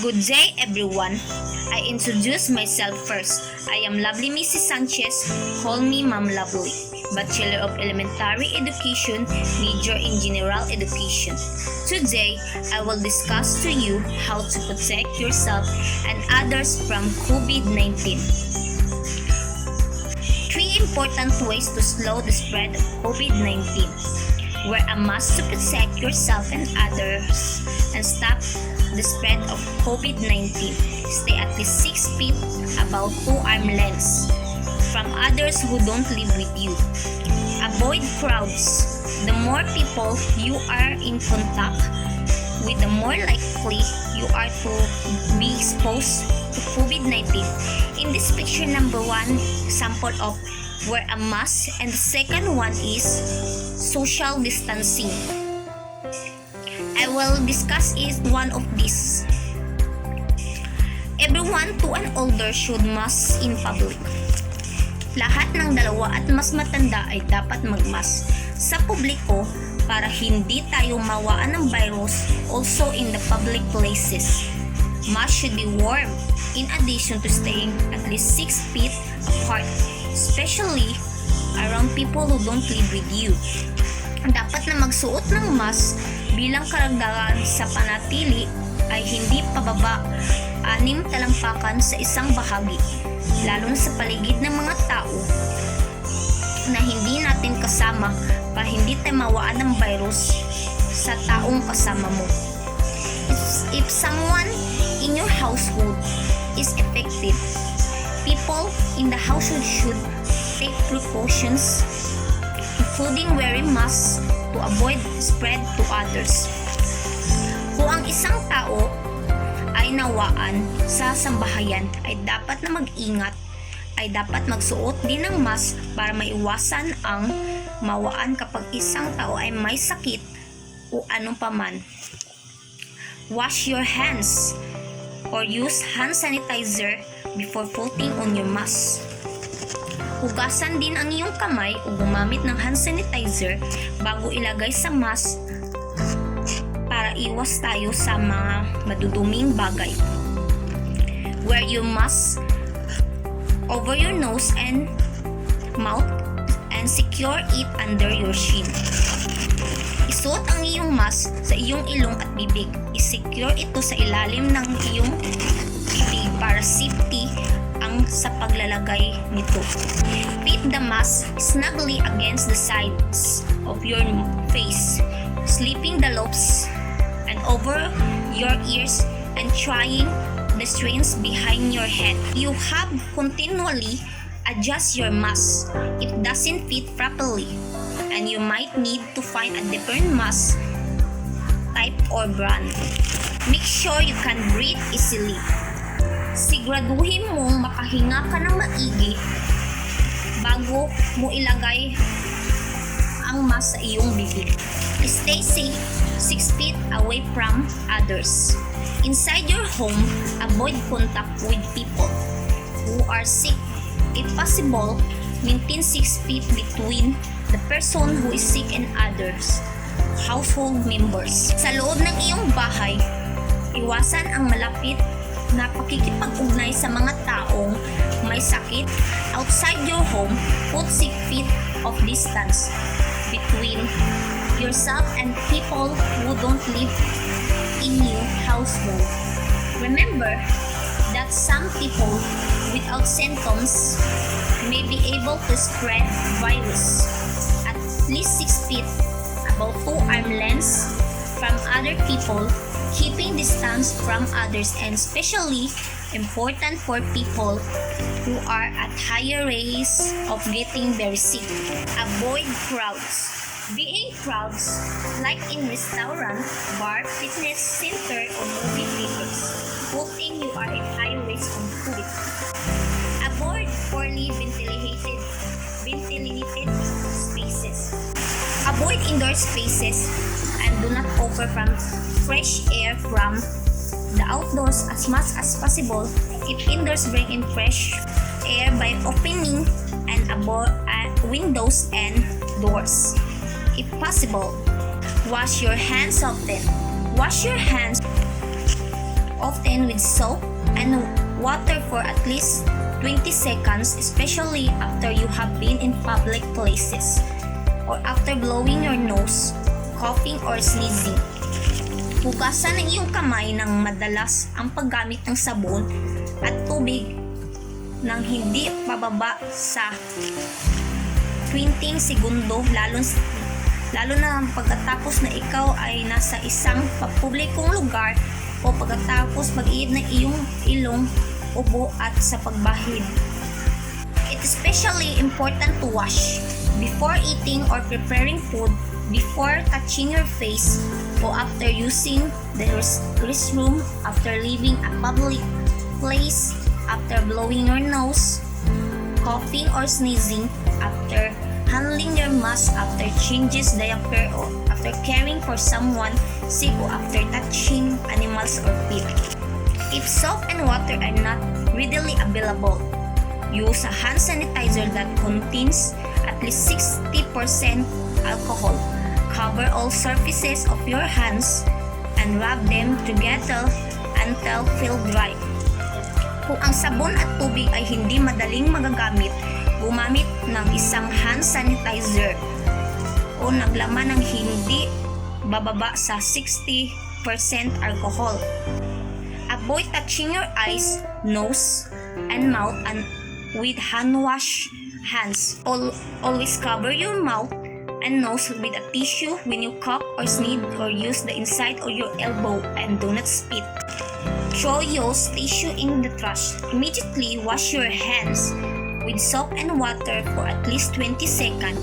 Good day, everyone. I introduce myself first. I am Lovely Mrs. Sanchez. Call me Ma'am Lovely. Bachelor of Elementary Education, major in General Education. Today, I will discuss to you how to protect yourself and others from COVID-19. 3 important ways to slow the spread of COVID-19. Wear a mask to protect yourself and others and stop the spread of COVID-19. Stay at least 6 feet, about 2 arm lengths, from others who don't live with you. Avoid crowds. The more people you are in contact with, the more likely you are to be exposed to COVID-19. In this picture, number 1, example of wear a mask, and the second one is social distancing. I will discuss is one of these. Everyone 2 and older should mask in public. Lahat ng dalawa at mas matanda ay dapat magmask sa publiko para hindi tayo mawaan ng virus. Also in the public places, mask should be worn in addition to staying at least 6 feet apart, especially around people who don't live with you. Dapat na magsuot ng mask bilang karagdagan sa panatili ay hindi pababa 6 talampakan sa isang bahagi, lalo na sa paligid ng mga tao na hindi natin kasama para hindi tayo mawaan ng virus sa taong kasama mo. If someone in your household is affected, people in the household should take precautions, including wearing masks to avoid spread to others. Kung ang isang tao ay nawaan sa sambahayan, ay dapat na mag-ingat, ay dapat magsuot din ng mask para maiwasan ang mawaan kapag isang tao ay may sakit o anong paman. Wash your hands or use hand sanitizer before putting on your mask. Hugasan din ang iyong kamay o gumamit ng hand sanitizer bago ilagay sa mask para iwas tayo sa mga maduduming bagay. Wear your mask over your nose and mouth and secure it under your chin. Isuot ang iyong mask sa iyong ilong at bibig. I-secure ito sa ilalim ng iyong bibig para safety sa paglalagay nito. Fit the mask snugly against the sides of your face, slipping the lobes and over your ears and trying the strings behind your head. You have continually adjust your mask. It doesn't fit properly, and you might need to find a different mask type or brand. Make sure you can breathe easily. Siguraduhin mong makahinga ka ng maigi bago mo ilagay ang mask sa iyong bibig. Stay safe 6 feet away from others. Inside your home, avoid contact with people who are sick. If possible, maintain 6 feet between the person who is sick and others, household members. Sa loob ng iyong bahay, iwasan ang malapit na pakikipag-ugnay sa mga taong may sakit. Outside your home, put 6 feet of distance between yourself and people who don't live in your household. Remember that some people without symptoms may be able to spread virus at least 6 feet, about 2 arm lengths from other people. Keeping distance from others and especially important for people who are at higher risk of getting very sick. Avoid crowds. Being crowds like in restaurant, bar, fitness center, or movie theaters, putting you are at high risk of COVID. Avoid poorly ventilated spaces. Avoid indoor spaces and do not offer from fresh air from the outdoors as much as possible. If indoors, bring in fresh air by opening and windows and doors. If possible, wash your hands often. Wash your hands often with soap and water for at least 20 seconds, especially after you have been in public places or after blowing your nose, coughing, or sneezing. Hugasan ang iyong kamay ng madalas ang paggamit ng sabon at tubig nang hindi pababa sa 20 segundo, lalo na pagkatapos na ikaw ay nasa isang publikong lugar o pagkatapos mag-iid ng iyong ilong, ubo at sa pagbahid. It is especially important to wash before eating or preparing food, before touching your face, o after using the restroom, after leaving a public place, after blowing your nose, coughing or sneezing, after handling your mask, after changes diaper, or after caring for someone sick, or after touching animals or pet. If soap and water are not readily available, use a hand sanitizer that contains at least 60% alcohol. Cover all surfaces of your hands and rub them together until feel dry. Kung ang sabon at tubig ay hindi madaling magagamit, gumamit ng isang hand sanitizer o naglaman ng hindi bababa sa 60% alcohol. Avoid touching your eyes, nose, and mouth with hand wash hands. Always cover your mouth and nose with a tissue when you cough or sneeze, or use the inside of your elbow and do not spit. Throw used tissue in the trash. Immediately wash your hands with soap and water for at least 20 seconds.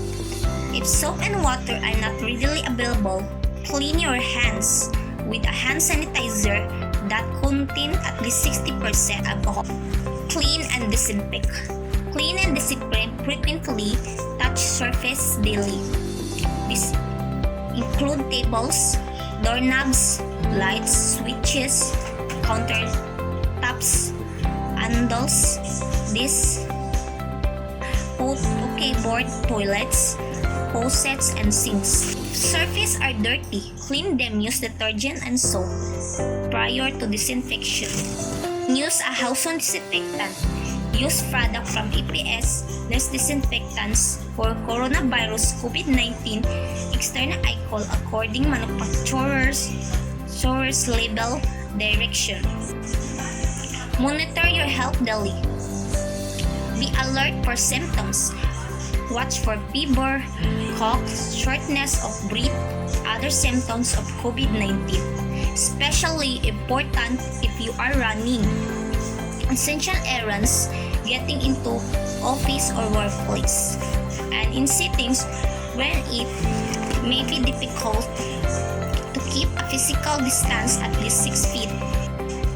If soap and water are not readily available, clean your hands with a hand sanitizer that contains at least 60% alcohol. Clean and disinfect. Clean and disinfect frequently. Touch surface daily. These include tables, doorknobs, lights, switches, countertops, handles, this board, toilets, faucets, and sinks. If surfaces are dirty, clean them. Use detergent and soap prior to disinfection. Use a household disinfectant. Use product from EPS, less disinfectants for coronavirus COVID-19 external alcohol according manufacturer's label direction. Monitor your health daily. Be alert for symptoms. Watch for fever, cough, shortness of breath, other symptoms of COVID-19. Especially important if you are running essential errands, getting into office or workplace, and in settings where it may be difficult to keep a physical distance at least 6 feet.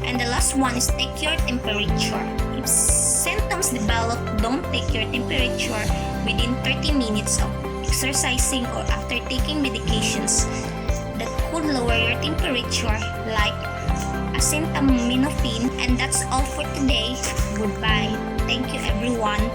And the last one is take your temperature. If symptoms develop, don't take your temperature within 30 minutes of exercising or after taking medications that could lower your temperature like acetaminophen. And that's all for today. Goodbye. Thank you everyone.